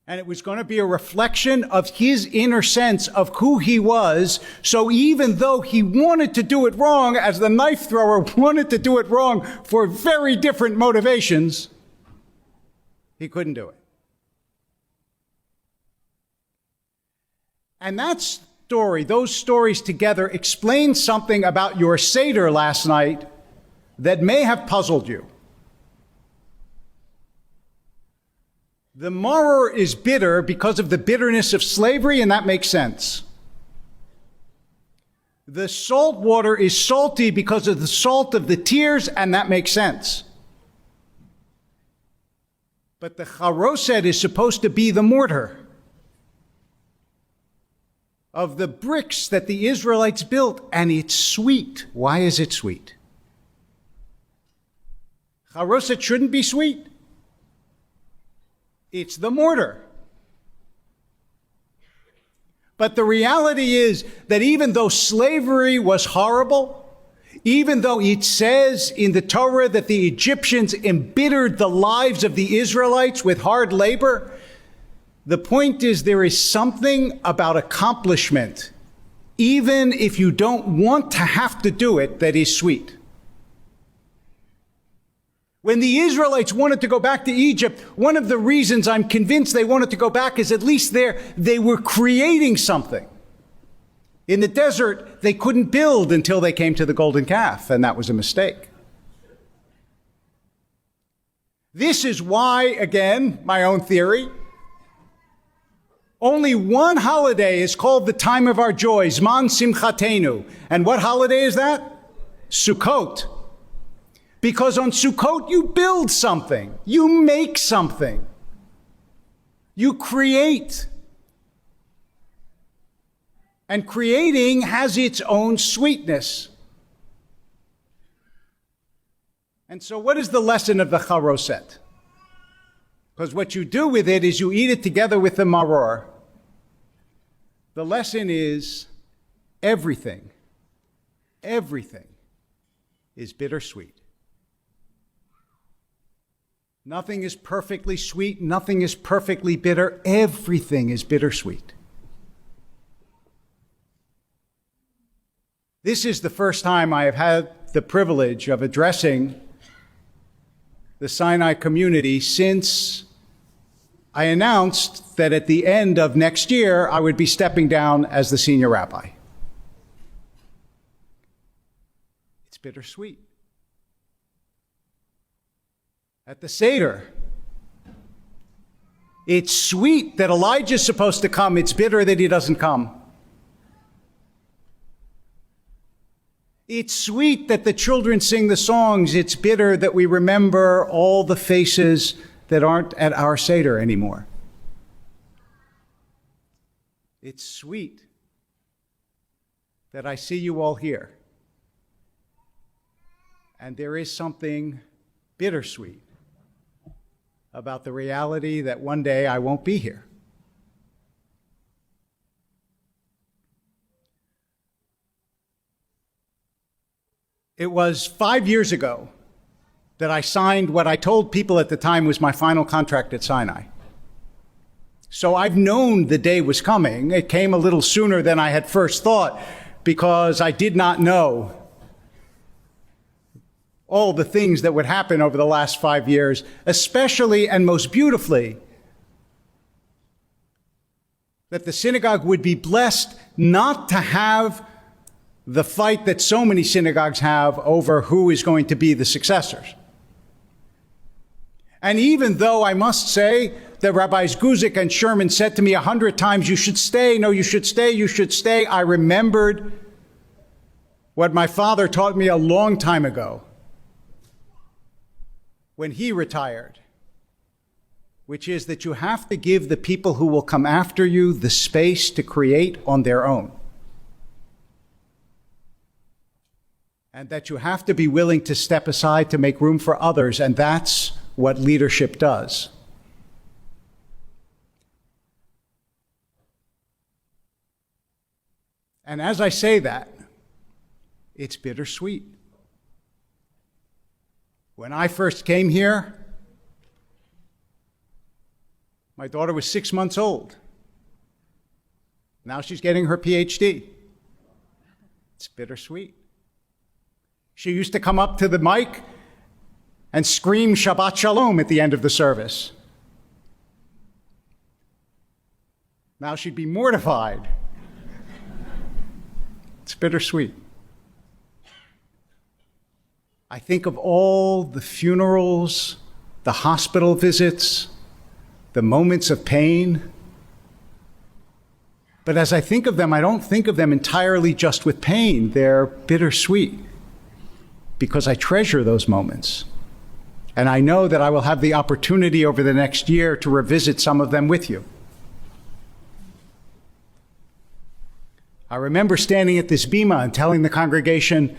And it was going to be a reflection of his inner sense of who he was. So even though he wanted to do it wrong, as the knife thrower wanted to do it wrong for very different motivations, he couldn't do it. And that story, those stories together, explain something about your Seder last night that may have puzzled you. The maror is bitter because of the bitterness of slavery, and that makes sense. The salt water is salty because of the salt of the tears, and that makes sense. But the charoset is supposed to be the mortar of the bricks that the Israelites built, and it's sweet. Why is it sweet? Charoset shouldn't be sweet. It's the mortar. But the reality is that even though slavery was horrible, even though it says in the Torah that the Egyptians embittered the lives of the Israelites with hard labor, the point is there is something about accomplishment, even if you don't want to have to do it, that is sweet. When the Israelites wanted to go back to Egypt, one of the reasons I'm convinced they wanted to go back is at least there they were creating something. In the desert, they couldn't build until they came to the golden calf, and that was a mistake. This is why, again, my own theory, only one holiday is called the time of our joy, Zman Simchatenu. And what holiday is that? Sukkot. Because on Sukkot, you build something. You make something. You create. And creating has its own sweetness. And so what is the lesson of the charoset? Because what you do with it is you eat it together with the maror. The lesson is everything is bittersweet. Nothing is perfectly sweet. Nothing is perfectly bitter. Everything is bittersweet. This is the first time I have had the privilege of addressing the Sinai community since I announced that at the end of next year, I would be stepping down as the senior rabbi. It's bittersweet. At the Seder, it's sweet that Elijah's supposed to come. It's bitter that he doesn't come. It's sweet that the children sing the songs. It's bitter that we remember all the faces that aren't at our Seder anymore. It's sweet that I see you all here. And there is something bittersweet about the reality that one day I won't be here. It was 5 years ago that I signed what I told people at the time was my final contract at Sinai. So I've known the day was coming. It came a little sooner than I had first thought because I did not know all the things that would happen over the last 5 years, especially and most beautifully, that the synagogue would be blessed not to have the fight that so many synagogues have over who is going to be the successors. And even though I must say that Rabbis Guzik and Sherman said to me 100 times, you should stay, no, you should stay, you should stay, I remembered what my father taught me a long time ago when he retired, which is that you have to give the people who will come after you the space to create on their own. And that you have to be willing to step aside to make room for others, and that's what leadership does. And as I say that, it's bittersweet. When I first came here, my daughter was 6 months old. Now she's getting her PhD. It's bittersweet. She used to come up to the mic and scream Shabbat Shalom at the end of the service. Now she'd be mortified. It's bittersweet. I think of all the funerals, the hospital visits, the moments of pain. But as I think of them, I don't think of them entirely just with pain. They're bittersweet because I treasure those moments. And I know that I will have the opportunity over the next year to revisit some of them with you. I remember standing at this bima and telling the congregation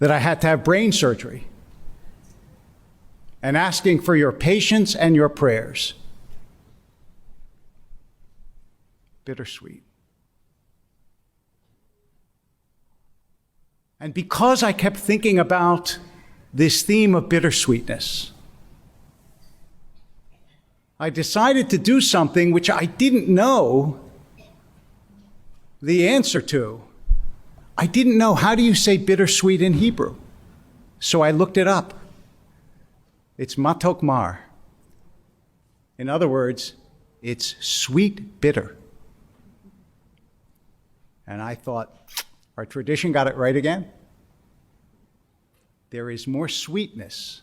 that I had to have brain surgery and asking for your patience and your prayers. Bittersweet. And because I kept thinking about this theme of bittersweetness, I decided to do something which I didn't know the answer to. I didn't know, how do you say bittersweet in Hebrew? So I looked it up. It's matok mar. In other words, it's sweet bitter. And I thought, our tradition got it right again. There is more sweetness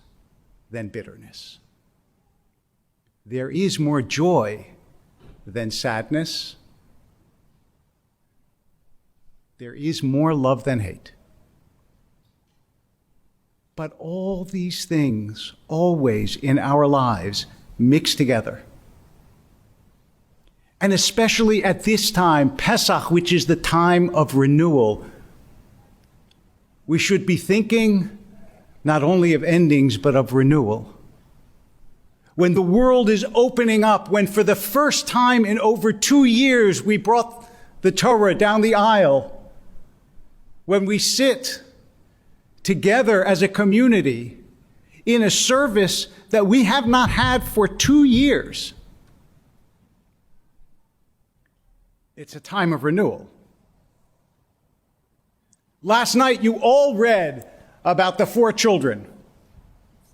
than bitterness. There is more joy than sadness. There is more love than hate. But all these things always in our lives mix together. And especially at this time, Pesach, which is the time of renewal, we should be thinking not only of endings, but of renewal. When the world is opening up, when for the first time in over 2 years we brought the Torah down the aisle, when we sit together as a community in a service that we have not had for 2 years, it's a time of renewal. Last night, you all read about the 4 children.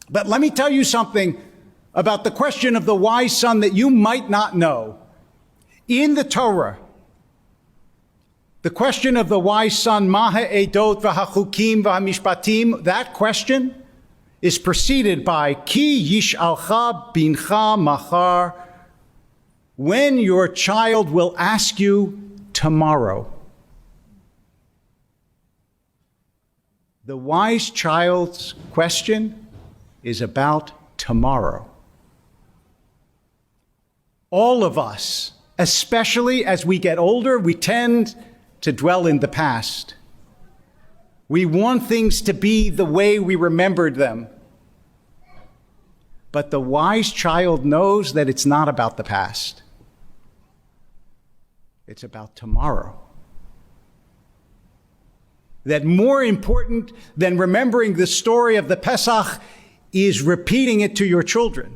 But let me tell you something about the question of the wise son that you might not know. In the Torah, the question of the wise son, Maha Edot v'hachukim v'hamishpatim, that question is preceded by Ki yish'alcha bincha machar, when your child will ask you tomorrow. The wise child's question is about tomorrow. All of us, especially as we get older, we tend to dwell in the past. We want things to be the way we remembered them. But the wise child knows that it's not about the past. It's about tomorrow. That more important than remembering the story of the Pesach is repeating it to your children.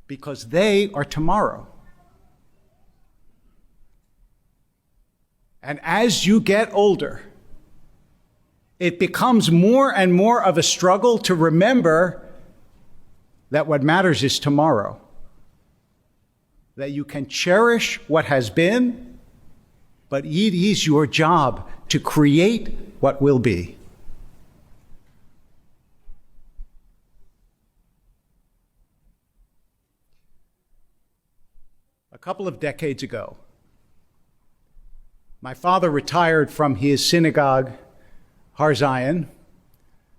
Because they are tomorrow. And as you get older, it becomes more and more of a struggle to remember that what matters is tomorrow. That you can cherish what has been, but it is your job to create what will be. A couple of decades ago, my father retired from his synagogue, Har Zion,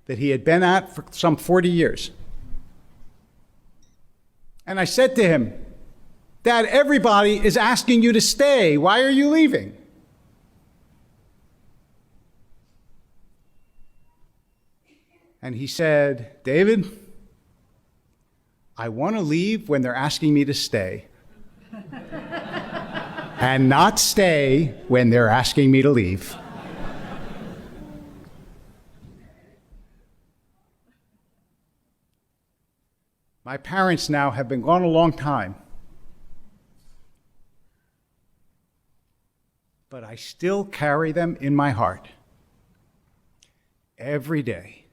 that he had been at for some 40 years. And I said to him, Dad, everybody is asking you to stay. Why are you leaving? And he said, David, I want to leave when they're asking me to stay. And not stay when they're asking me to leave. My parents now have been gone a long time. But I still carry them in my heart every day.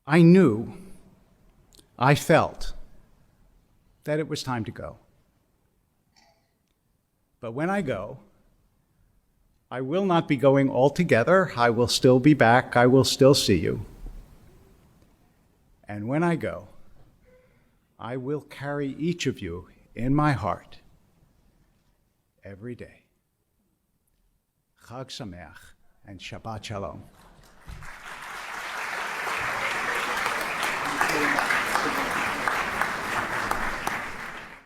I felt that it was time to go. But when I go, I will not be going altogether. I will still be back. I will still see you. And when I go, I will carry each of you in my heart every day. Chag Sameach and Shabbat Shalom.